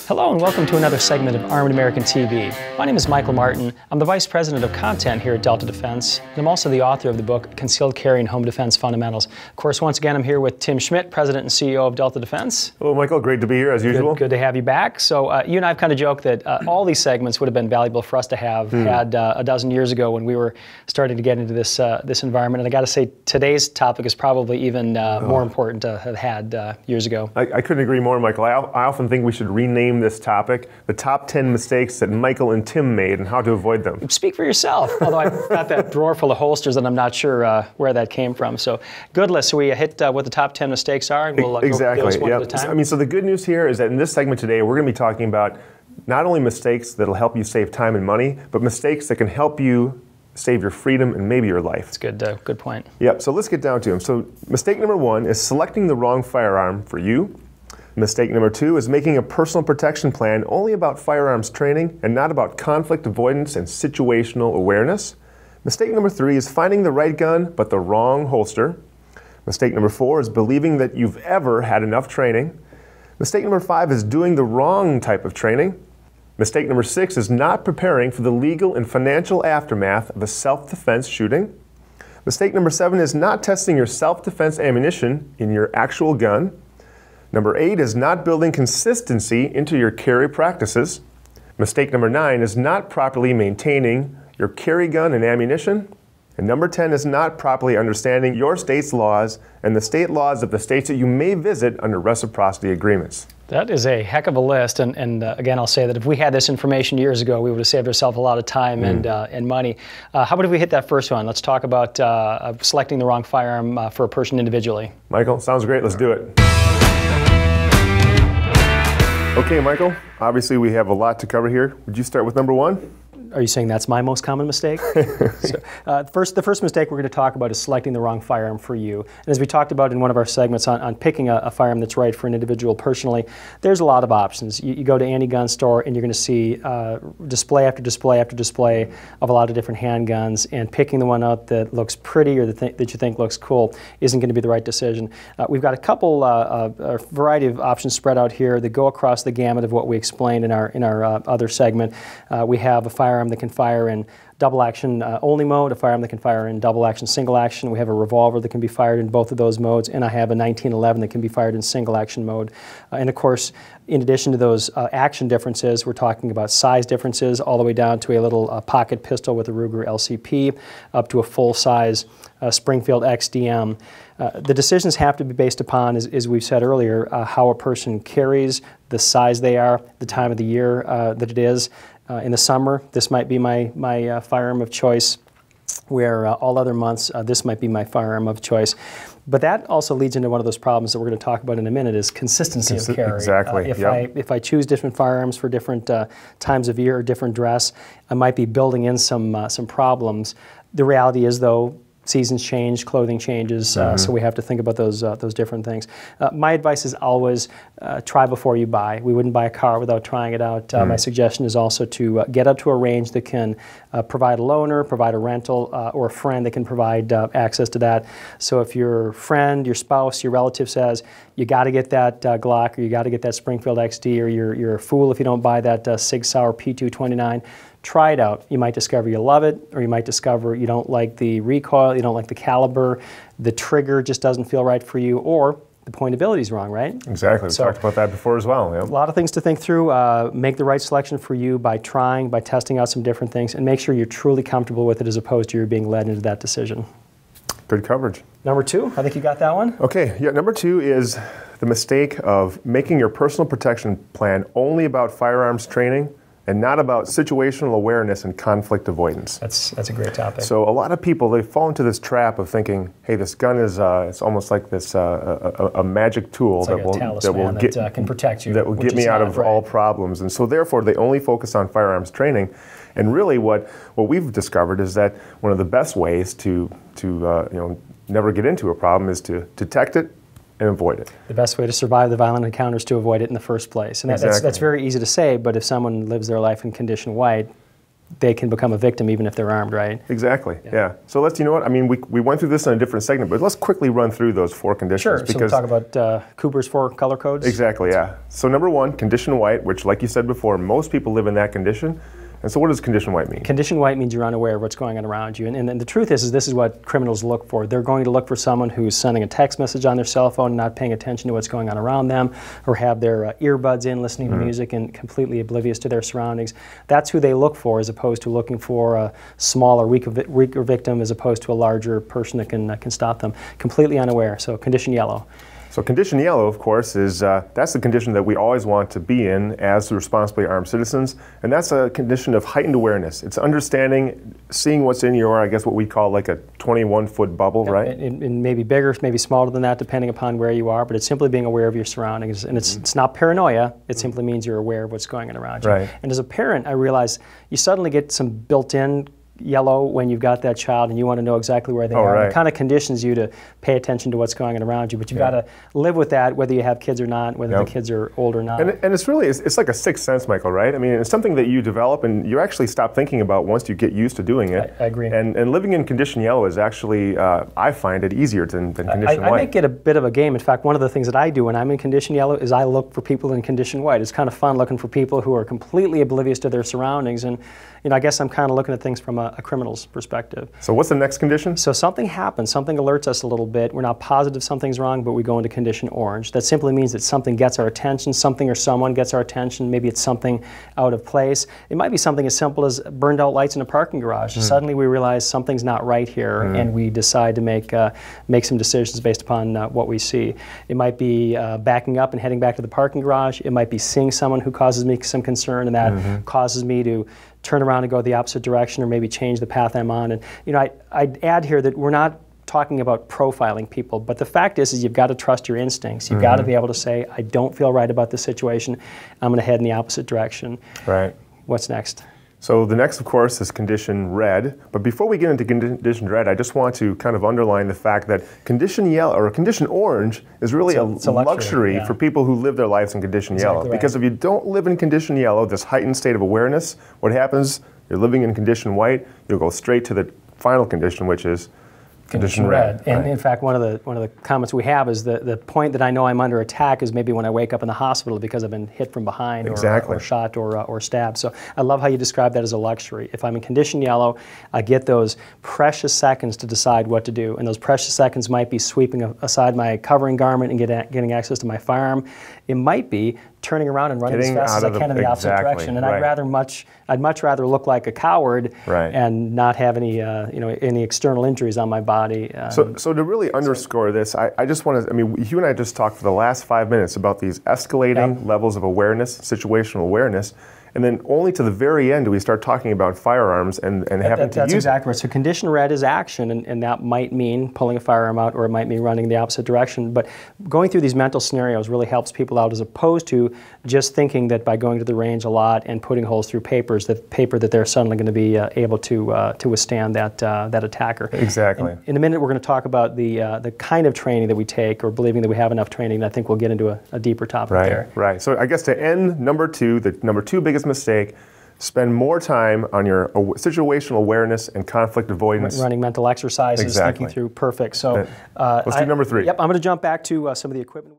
Hello and welcome to another segment of Armed American TV. My name is Michael Martin. I'm the Vice President of Content here at Delta Defense, and I'm also the author of the book, Concealed Carry and Home Defense Fundamentals. Of course, once again, I'm here with Tim Schmidt, President and CEO of Delta Defense. Hello, Michael. Great to be here, as usual. Good to have you back. So you and I have kind of joked that all these segments would have been valuable for us to have had a dozen years ago when we were starting to get into this environment. And I got to say, today's topic is probably even more important to have had years ago. I couldn't agree more, Michael. I often think we should rename this topic, the top 10 mistakes that Michael and Tim made and how to avoid them. Speak for yourself, although I've got that drawer full of holsters and I'm not sure where that came from. So good list. So we hit what the top 10 mistakes are and we'll exactly. go those one at a time. I mean, so the good news here is that in this segment today, we're going to be talking about not only mistakes that'll help you save time and money, but mistakes that can help you save your freedom and maybe your life. That's good. Good point. Yep, so let's get down to them. So mistake number 1 is selecting the wrong firearm for you. Mistake number 2 is making a personal protection plan only about firearms training and not about conflict avoidance and situational awareness. Mistake number 3 is finding the right gun but the wrong holster. Mistake number 4 is believing that you've ever had enough training. Mistake number 5 is doing the wrong type of training. Mistake number 6 is not preparing for the legal and financial aftermath of a self-defense shooting. Mistake number 7 is not testing your self-defense ammunition in your actual gun. Number 8 is not building consistency into your carry practices. Mistake number 9 is not properly maintaining your carry gun and ammunition. And number 10 is not properly understanding your state's laws and the state laws of the states that you may visit under reciprocity agreements. That is a heck of a list, and again, I'll say that if we had this information years ago, we would have saved ourselves a lot of time and money. How about if we hit that first one? Let's talk about selecting the wrong firearm for a person individually. Michael, sounds great. Let's do it. Okay, Michael, obviously we have a lot to cover here. Would you start with number 1? Are you saying that's my most common mistake? So, the first mistake we're going to talk about is selecting the wrong firearm for you. And as we talked about in one of our segments on picking a firearm that's right for an individual personally, there's a lot of options. You go to any gun store and you're going to see display after display after display of a lot of different handguns, and picking the one out that looks pretty or that you think looks cool isn't going to be the right decision. We've got a couple, a variety of options spread out here that go across the gamut of what we explained in our other segment. We have a firearm that can fire in double action only mode, a firearm that can fire in double action single action. We have a revolver that can be fired in both of those modes, and I have a 1911 that can be fired in single action mode. And of course, in addition to those action differences, we're talking about size differences all the way down to a little pocket pistol with a Ruger LCP up to a full-size Springfield XDM. The decisions have to be based upon, as we've said earlier, how a person carries, the size they are, the time of the year that it is. In the summer, this might be my firearm of choice, where all other months, this might be my firearm of choice. But that also leads into one of those problems that we're going to talk about in a minute, is consistency of carry. Exactly. If I choose different firearms for different times of year or different dress, I might be building in some problems. The reality is, though, seasons change, clothing changes, so we have to think about those different things. My advice is always try before you buy. We wouldn't buy a car without trying it out. My suggestion is also to get up to a range that can provide a loaner, provide a rental, or a friend that can provide access to that. So if your friend, your spouse, your relative says, you got to get that Glock, or you got to get that Springfield XD, or you're a fool if you don't buy that Sig Sauer P229, try it out. You might discover you love it, or you might discover you don't like the recoil, you don't like the caliber, the trigger just doesn't feel right for you, or the pointability is wrong, right? Exactly. We talked about that before as well. A lot of things to think through. Make the right selection for you by trying, by testing out some different things, and make sure you're truly comfortable with it as opposed to you're being led into that decision. Good coverage. Number 2, I think you got that one. Okay, yeah, number 2 is the mistake of making your personal protection plan only about firearms training and not about situational awareness and conflict avoidance. That's a great topic. So a lot of people, they fall into this trap of thinking, hey, this gun is it's almost like this a magic tool that can protect you, that will get me out of all problems. And so therefore, they only focus on firearms training. And really, what we've discovered is that one of the best ways to never get into a problem is to detect it and avoid it. The best way to survive the violent encounters to avoid it in the first place. And that's very easy to say, but if someone lives their life in condition white, they can become a victim even if they're armed, right? Exactly, yeah. So let's, you know what, I mean, we went through this in a different segment, but let's quickly run through those 4 conditions. Sure, because so we'll talk about Cooper's 4 color codes? Exactly, yeah. So number 1, condition white, which like you said before, most people live in that condition. And so what does condition white mean? Condition white means you're unaware of what's going on around you. And the truth is this is what criminals look for. They're going to look for someone who's sending a text message on their cell phone and not paying attention to what's going on around them, or have their earbuds in listening to music and completely oblivious to their surroundings. That's who they look for, as opposed to looking for a smaller, weaker victim, as opposed to a larger person that can stop them. Completely unaware, so condition yellow. So condition yellow, of course, is that's the condition that we always want to be in as responsibly armed citizens, and that's a condition of heightened awareness. It's understanding, seeing what's in your, I guess what we call like a 21-foot bubble, right? And maybe bigger, maybe smaller than that, depending upon where you are, but it's simply being aware of your surroundings. And it's not paranoia, it simply means you're aware of what's going on around you. Right. And as a parent, I realize you suddenly get some built-in yellow when you've got that child and you want to know exactly where they are. Right. It kind of conditions you to pay attention to what's going on around you, but you've got to live with that whether you have kids or not, whether the kids are old or not. And it's really, it's like a sixth sense, Michael, right? I mean, it's something that you develop and you actually stop thinking about once you get used to doing it. I agree. And living in condition yellow is actually, I find it easier than condition white. I make it a bit of a game. In fact, one of the things that I do when I'm in condition yellow is I look for people in condition white. It's kind of fun looking for people who are completely oblivious to their surroundings, and I guess I'm kind of looking at things from a criminal's perspective. So what's the next condition? So something happens, something alerts us a little bit. We're not positive something's wrong, but we go into condition orange. That simply means that something gets our attention, something or someone gets our attention. Maybe it's something out of place. It might be something as simple as burned out lights in a parking garage. Suddenly we realize something's not right here, and we decide to make some decisions based upon what we see. It might be backing up and heading back to the parking garage. It might be seeing someone who causes me some concern, and that causes me to turn around and go the opposite direction, or maybe change the path I'm on. And I'd add here that we're not talking about profiling people, but the fact is you've got to trust your instincts. You've got to be able to say, I don't feel right about this situation. I'm going to head in the opposite direction. Right. What's next? So the next, of course, is condition red. But before we get into condition red, I just want to kind of underline the fact that condition yellow or condition orange is really it's a luxury for people who live their lives in condition yellow. Right. Because if you don't live in condition yellow, this heightened state of awareness, what happens? You're living in condition white. You'll go straight to the final condition, which is condition red. And in fact, one of the comments we have is the point that I know I'm under attack is maybe when I wake up in the hospital because I've been hit from behind or shot or stabbed. So I love how you describe that as a luxury. If I'm in condition yellow, I get those precious seconds to decide what to do. And those precious seconds might be sweeping aside my covering garment and getting access to my firearm. It might be turning around and running as fast as I can in the opposite direction. And I'd much rather look like a coward and not have any any external injuries on my body. So to really underscore this, I just want to, I mean, you and I just talked for the last 5 minutes about these escalating levels of awareness, situational awareness. And then only to the very end do we start talking about firearms and having to use That's exactly right. So condition red is action, and that might mean pulling a firearm out, or it might mean running the opposite direction. But going through these mental scenarios really helps people out, as opposed to just thinking that by going to the range a lot and putting holes through paper that they're suddenly going to be able to withstand that attacker. Exactly. In a minute, we're going to talk about the kind of training that we take, or believing that we have enough training. And I think we'll get into a deeper topic there. Right. So I guess to end number 2, the number 2 biggest mistake, spend more time on your situational awareness and conflict avoidance. Running mental exercises, thinking through. Perfect. So let's do number 3. Yep, I'm going to jump back to some of the equipment.